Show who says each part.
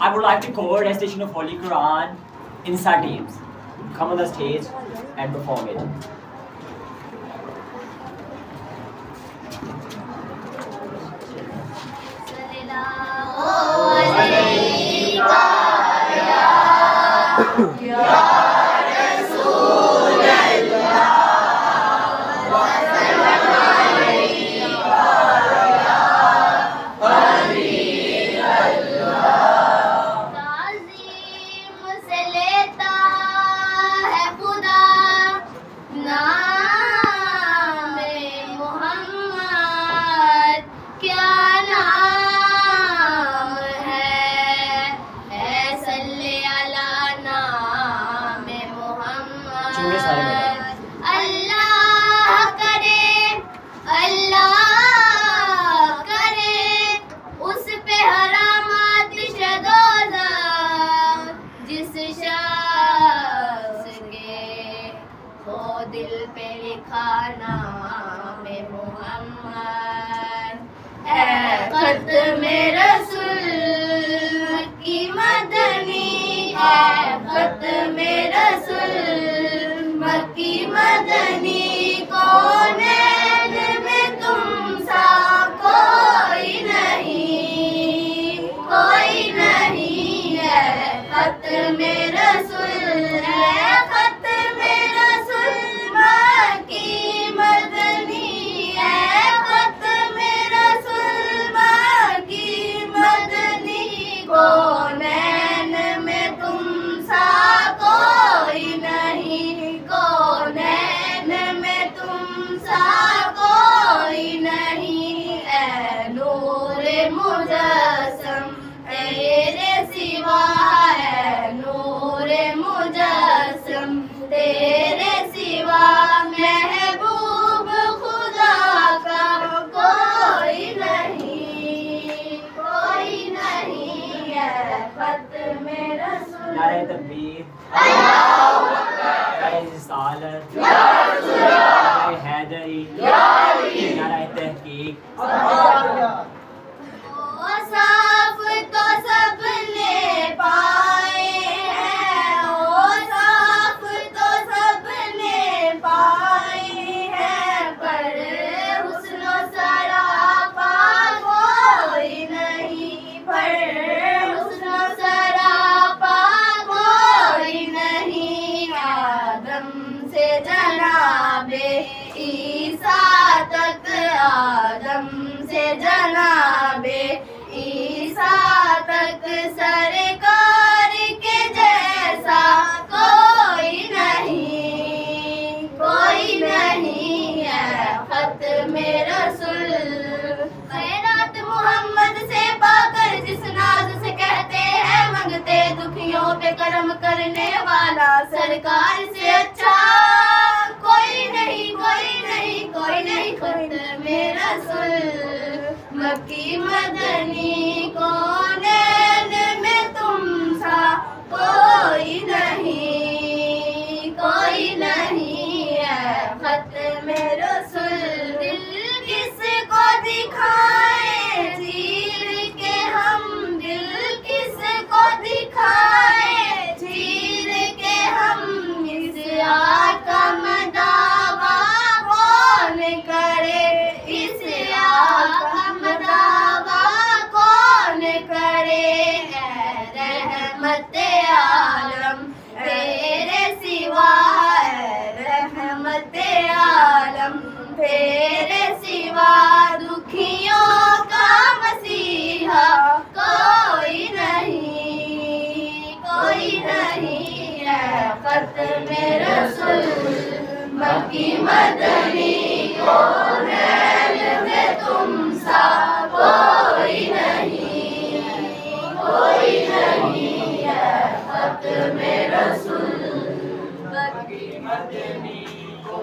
Speaker 1: I would like to cover recitation of Holy Quran in Insa teams. Come on the stage and perform it.
Speaker 2: کرم کرنے والا سرکار سے اچھا کوئی نہیں کوئی نہیں کوئی نہیں ختم رسول مکی مدنی کونین میں تم سا کوئی نہیں ہے ختم رسول دل کس کو دکھائے چیر کے ہم دل کس کو دکھائے چیر کے ہم اس آقا مداوا کون کرے اس آقا مداوا کون کرے اے رحمت عالم تیرے سوا اے رحمت عالم تیرے سوا دکھیوں کا مسیحا کوئی نہیں ہے ختم رسول مکی مدنی کونین میں تم سا کوئی نہیں ہے ختم رسول مکی مدنی کو